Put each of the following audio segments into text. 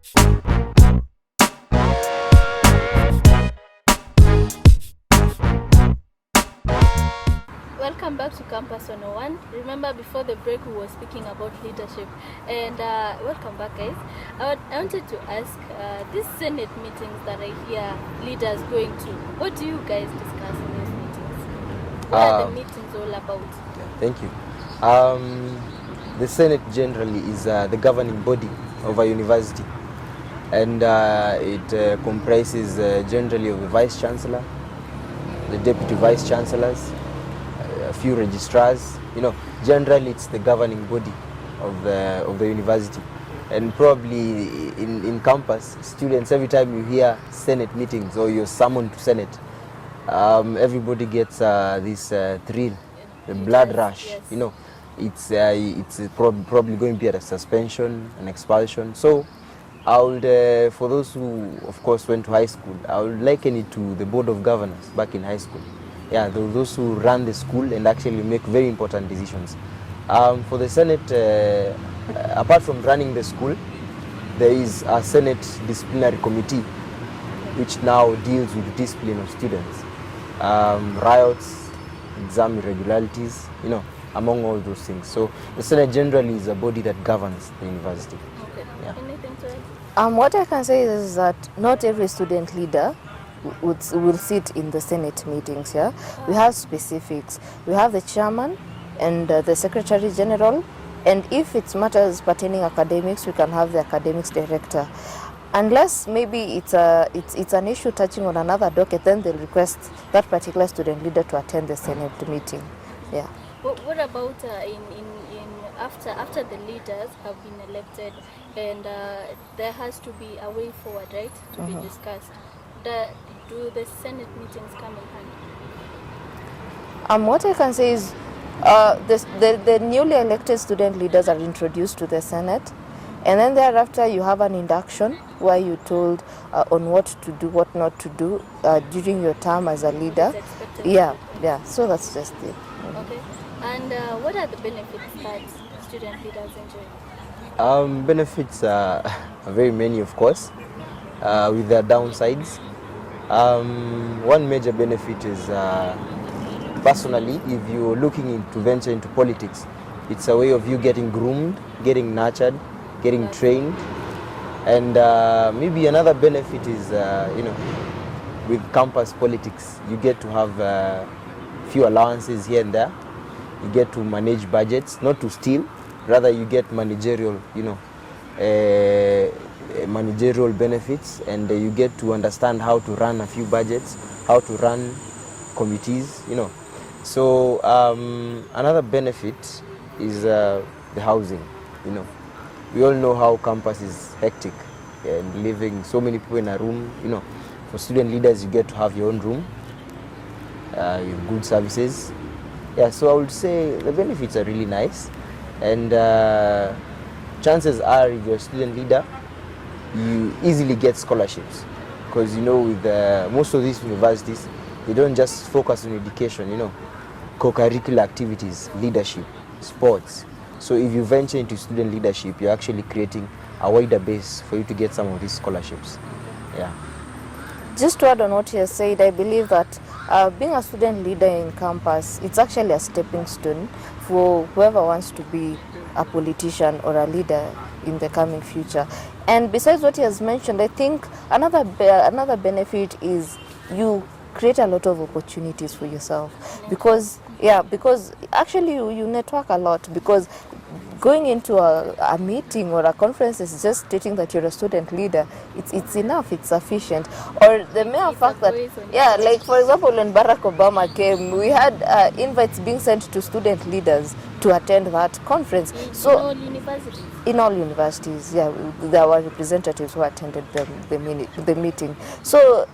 Welcome back to Campus 101. Remember, before the break we were speaking about leadership, and welcome back, guys. I wanted to ask, these Senate meetings that I hear leaders going to, what do you guys discuss in those meetings? What are the meetings all about? Yeah, thank you. The Senate generally is the governing body of a university, and it comprises generally of the Vice Chancellor, the Deputy Vice Chancellors, a few registrars. Generally it's the governing body of the university. And probably in campus, students, every time you hear Senate meetings or you're summoned to Senate, everybody gets this thrill, the blood rush. It's probably going to be a suspension, an expulsion. So I would, for those who of course went to high school, I would liken it to the board of governors back in high school. Yeah, those who run the school and actually make very important decisions. For the Senate, apart from running the school, there is a Senate disciplinary committee which now deals with discipline of students, riots, exam irregularities, among all those things. So the Senate generally is a body that governs the university. Okay. Yeah. Anything to add? What I can say is that not every student leader will sit in the Senate meetings. Yeah, we have specifics. We have the chairman and the secretary general, and if it's matters pertaining academics, we can have the academics director. Unless maybe it's an issue touching on another docket, then they'll request that particular student leader to attend the Senate meeting. Yeah. What about after the leaders have been elected, and there has to be a way forward, right, to be discussed? Do the Senate meetings come in hand? What I can say is the newly elected student leaders are introduced to the Senate, and then thereafter you have an induction where you're told on what to do, what not to do during your term as a leader. Yeah. So that's just it. Okay. And what are the benefits that student leaders enjoy? Benefits are very many, of course, with their downsides. One major benefit is, personally, if you're looking to venture into politics, it's a way of you getting groomed, getting nurtured, getting trained. And maybe another benefit is, with campus politics, you get to have a few allowances here and there. You get to manage budgets, not to steal, rather you get managerial, managerial benefits, and you get to understand how to run a few budgets, how to run committees, So another benefit is the housing. We all know how campus is hectic and living so many people in a room. For student leaders, you get to have your own room, with good services. Yeah, so I would say the benefits are really nice, and chances are, if you're a student leader, you easily get scholarships, because with most of these universities, they don't just focus on education, co-curricular activities, leadership, sports. So if you venture into student leadership, you're actually creating a wider base for you to get some of these scholarships. Yeah. Just to add on what you have said, I believe that being a student leader in campus, it's actually a stepping stone for whoever wants to be a politician or a leader in the coming future. And besides what he has mentioned, I think another benefit is you create a lot of opportunities for yourself, because actually you network a lot, because going into a meeting or a conference is just stating that you're a student leader. It's enough, it's sufficient. Or the mere fact that, like for example, when Barack Obama came, we had invites being sent to student leaders to attend that conference. In all universities, there were representatives who attended the meeting. So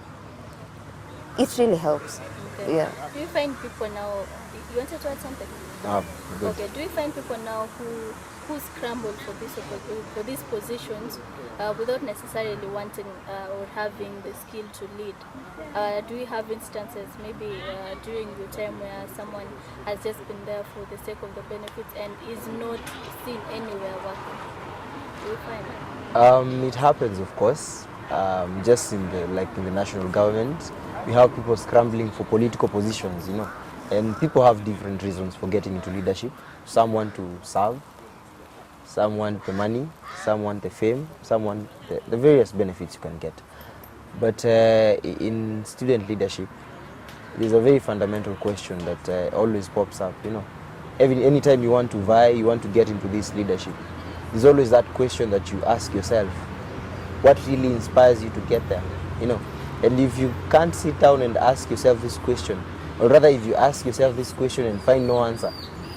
it really helps. Okay. Yeah. Do you find people now? You wanted to add something? Okay. Do you find people now who scramble for these positions without necessarily wanting or having the skill to lead? Do you have instances maybe during your time where someone has just been there for the sake of the benefits and is not seen anywhere working? Do you find that? It happens, of course. Just in the national government, we have people scrambling for political positions, and people have different reasons for getting into leadership. Some want to serve, some want the money, some want the fame, some want the various benefits you can get. But in student leadership, there's a very fundamental question that always pops up. Anytime you want to vie, you want to get into this leadership, there's always that question that you ask yourself: what really inspires you to get there? And if you can't sit down and ask yourself this question, or rather if you ask yourself this question and find no answer,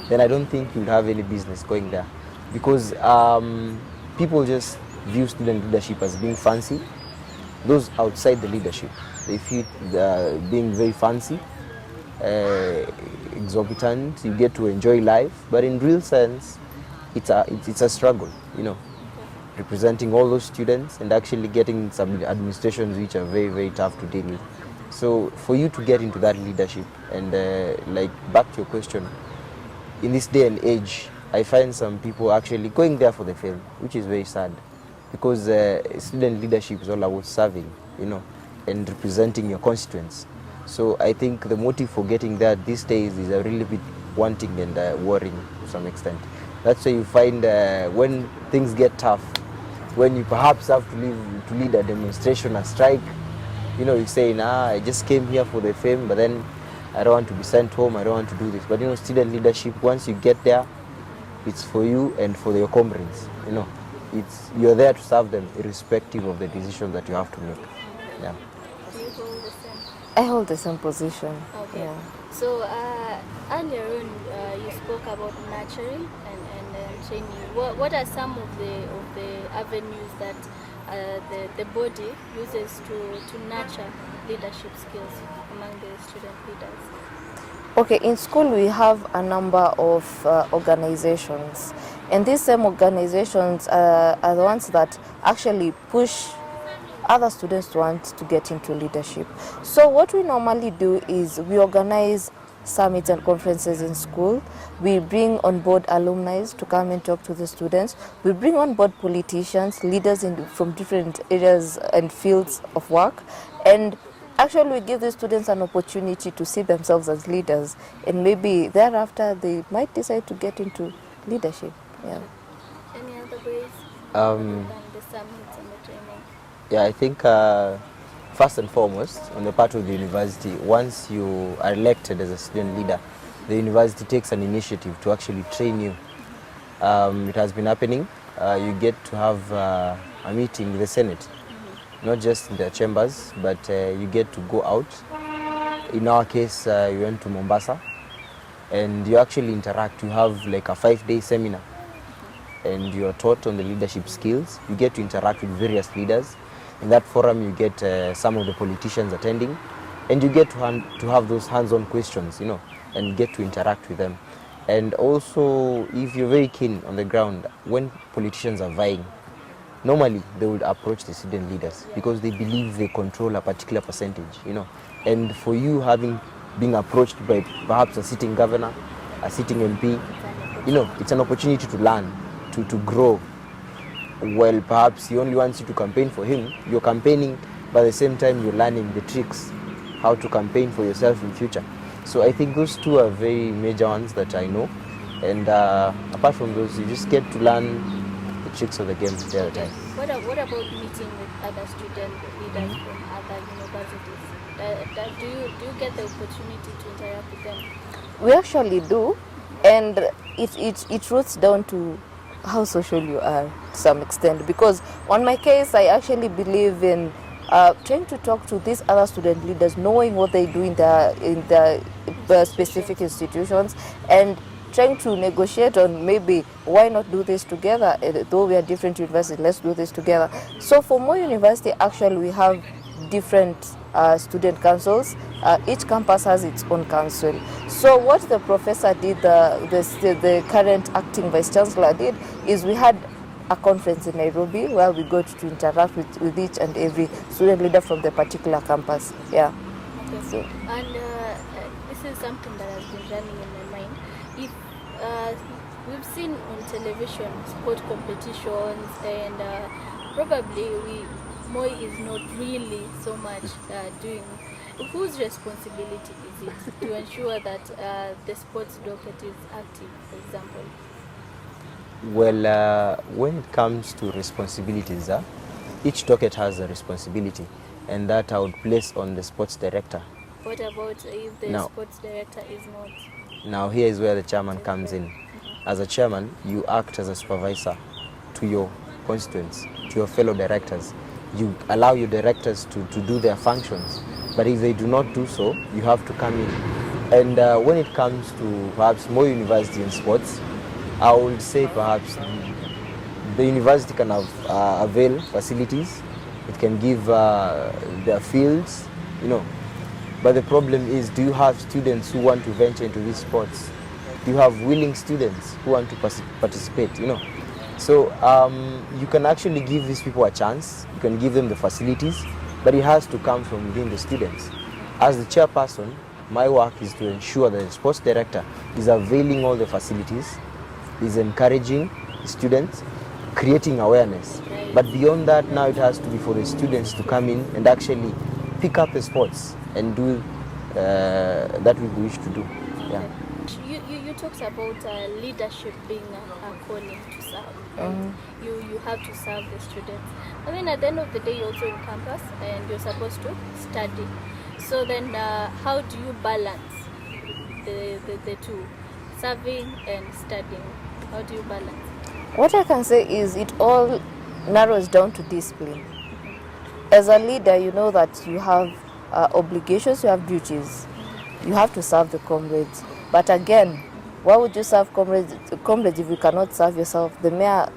then I don't think you'll have any business going there. Because people just view student leadership as being fancy. Those outside the leadership, they feel being very fancy, exorbitant. You get to enjoy life, but in real sense, it's a struggle. Representing all those students and actually getting some administrations which are very, very tough to deal with. So for you to get into that leadership, and back to your question, in this day and age, I find some people actually going there for the fame, which is very sad, because student leadership is all about serving, and representing your constituents. So I think the motive for getting there these days is a really bit wanting and worrying to some extent. That's why you find when things get tough, when you perhaps have to lead a demonstration, a strike, you say, I just came here for the fame, but then I don't want to be sent home, I don't want to do this. But student leadership, once you get there, it's for you and for your comrades. You're there to serve them irrespective of the decision that you have to make. Yeah. Do you hold the same? I hold the same position. Okay. Yeah. So earlier on, you spoke about nurturing and training. What are some of the avenues that the body uses to nurture leadership skills among the student leaders? Okay, in school we have a number of organizations, and these same organizations are the ones that actually push other students to want to get into leadership. So what we normally do is we organize summits and conferences in school. We bring on board alumni to come and talk to the students. We bring on board politicians, leaders from different areas and fields of work, and actually we give the students an opportunity to see themselves as leaders, and maybe thereafter they might decide to get into leadership. Yeah. Any other ways Um, than the summits and the training? Yeah, I think first and foremost, on the part of the university, once you are elected as a student leader, the university takes an initiative to actually train you. It has been happening. You get to have a meeting with the Senate, not just in their chambers, but you get to go out. In our case, we went to Mombasa, and you actually interact. You have like a 5-day seminar, and you are taught on the leadership skills. You get to interact with various leaders. In that forum, you get some of the politicians attending, and you get to have those hands-on questions, and get to interact with them. And also, if you're very keen on the ground, when politicians are vying, normally they would approach the student leaders because they believe they control a particular percentage, And for you being approached by perhaps a sitting governor, a sitting MP, it's an opportunity to learn, to grow. Well, perhaps he only wants you to campaign for him. You're campaigning, but at the same time you're learning the tricks, how to campaign for yourself in future. So I think those two are very major ones that I know. And apart from those, you just get to learn the tricks of the game the other time. What about meeting with other student leaders from other universities? Do you get the opportunity to interact with them? We actually do, and it roots down to how social you are to some extent, because on my case I actually believe in trying to talk to these other student leaders, knowing what they do in their specific institutions, and trying to negotiate on maybe why not do this together, though we are different universities, let's do this together. So for Moi University, actually we have different student councils. Each campus has its own council. So what the professor did, the current acting vice chancellor did, is we had a conference in Nairobi where we got to interact with each and every student leader from the particular campus. Yeah. Okay. So. And this is something that has been running in my mind. If we've seen on television sport competitions and probably Moi is not really so much doing. Whose responsibility is it to ensure that the sports docket is active, for example? Well, when it comes to responsibilities, each docket has a responsibility, and that I would place on the sports director. What about if the sports director is not? Now here is where the chairman comes in. As a chairman, you act as a supervisor to your constituents, to your fellow directors. You allow your directors to do their functions, but if they do not do so, you have to come in. And when it comes to perhaps more university in sports, I would say perhaps the university can avail facilities. It can give their fields, But the problem is, do you have students who want to venture into these sports? Do you have willing students who want to participate? So you can actually give these people a chance. You can give them the facilities, but it has to come from within the students. As the chairperson, my work is to ensure that the sports director is availing all the facilities, is encouraging the students, creating awareness. But beyond that, now it has to be for the students to come in and actually pick up the sports and do that we wish to do. Yeah. You talked about leadership being a calling to serve. You have to serve the students. I mean, at the end of the day, you're also in campus and you're supposed to study. So then, how do you balance the two, serving and studying? How do you balance? What I can say is it all narrows down to discipline. As a leader, you know that you have obligations, you have duties. You have to serve the comrades. But again, why would you serve comrades if you cannot serve yourself? The mere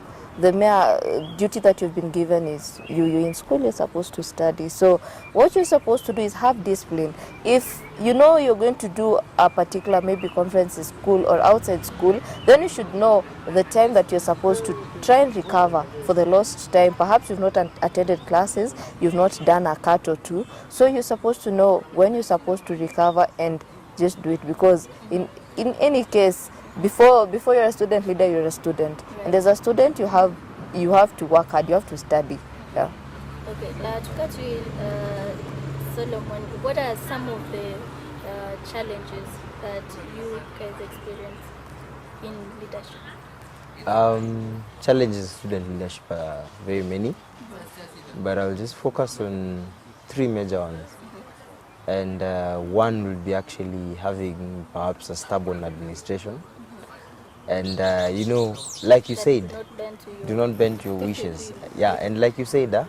duty that you've been given is you're in school, you're supposed to study. So what you're supposed to do is have discipline. If you know you're going to do a particular maybe conference in school or outside school, then you should know the time that you're supposed to try and recover for the lost time. Perhaps you've not attended classes, you've not done a cut or two. So you're supposed to know when you're supposed to recover and just do it, because in any case, before you're a student leader, you're a student. Right. And as a student, you have to work hard, you have to study. Yeah. Okay, to cut to Solomon, what are some of the challenges that you guys experience in leadership? Challenges in student leadership are very many, but I'll just focus on three major ones. And one will be actually having perhaps a stubborn administration. And like you said, do not bend your wishes. Yeah, and like you said,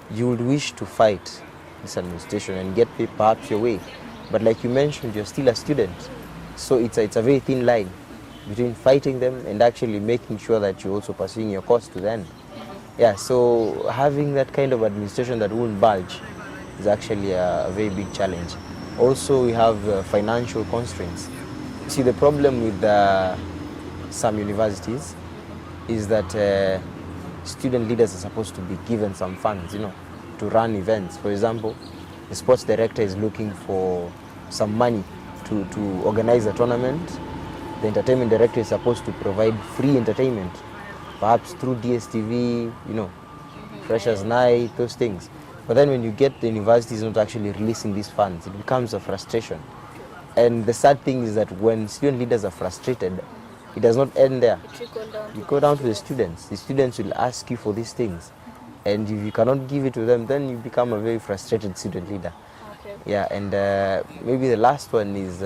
you would wish to fight this administration and get perhaps your way. But like you mentioned, you're still a student. So it's a very thin line between fighting them and actually making sure that you're also pursuing your cause to the end. Yeah, so having that kind of administration that won't budge is actually a very big challenge. Also, we have financial constraints. See, the problem with some universities is that student leaders are supposed to be given some funds, to run events. For example, the sports director is looking for some money to organize a tournament. The entertainment director is supposed to provide free entertainment, perhaps through DSTV, Freshers Night, those things. But then when you get the universities not actually releasing these funds, it becomes a frustration. And the sad thing is that when student leaders are frustrated, it does not end there. You go down to the students. The students will ask you for these things. And if you cannot give it to them, then you become a very frustrated student leader. Okay. Yeah, and maybe the last one is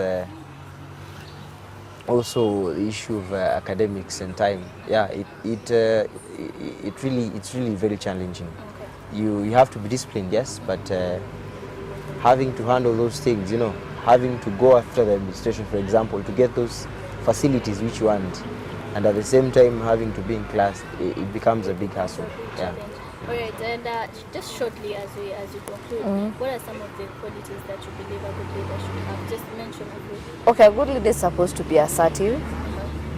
also the issue of academics and time. Yeah, it's really very challenging. Okay. You have to be disciplined, yes, but having to handle those things, having to go after the administration, for example, to get those facilities which you want, and at the same time having to be in class, it becomes a big hassle. Yeah. All right, and just shortly as we conclude, what are some of the qualities that you believe a good leader should have? Just mention a few. Okay, a good leader is supposed to be assertive,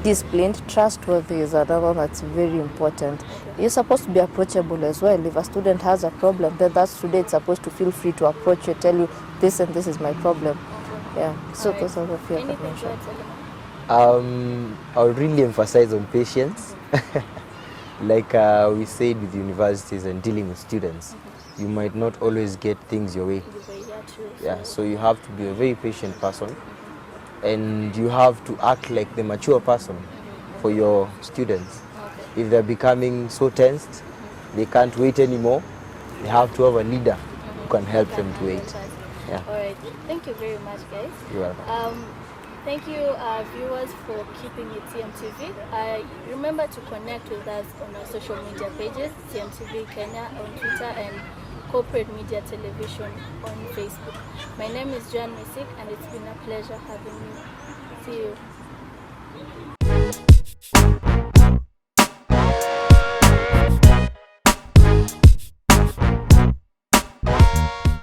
disciplined, trustworthy is another one that's very important. Okay. You're supposed to be approachable as well. If a student has a problem, then that student is supposed to feel free to approach you, tell you this and this is my problem. Okay. Yeah, so right. Those are the few I can mention. I would really emphasize on patience. like we said with universities and dealing with students, you might not always get things your way. Yeah, so you have to be a very patient person, and you have to act like the mature person for your students. If they're becoming so tensed, they can't wait anymore, they have to have a leader who can help them to wait. Yeah. All right. Thank you very much, guys. You're welcome. Thank you, viewers, for keeping it TMTV. Remember to connect with us on our social media pages, TMTV Kenya on Twitter and Corporate Media Television on Facebook. My name is Joan MIsik, and it's been a pleasure having you. See you.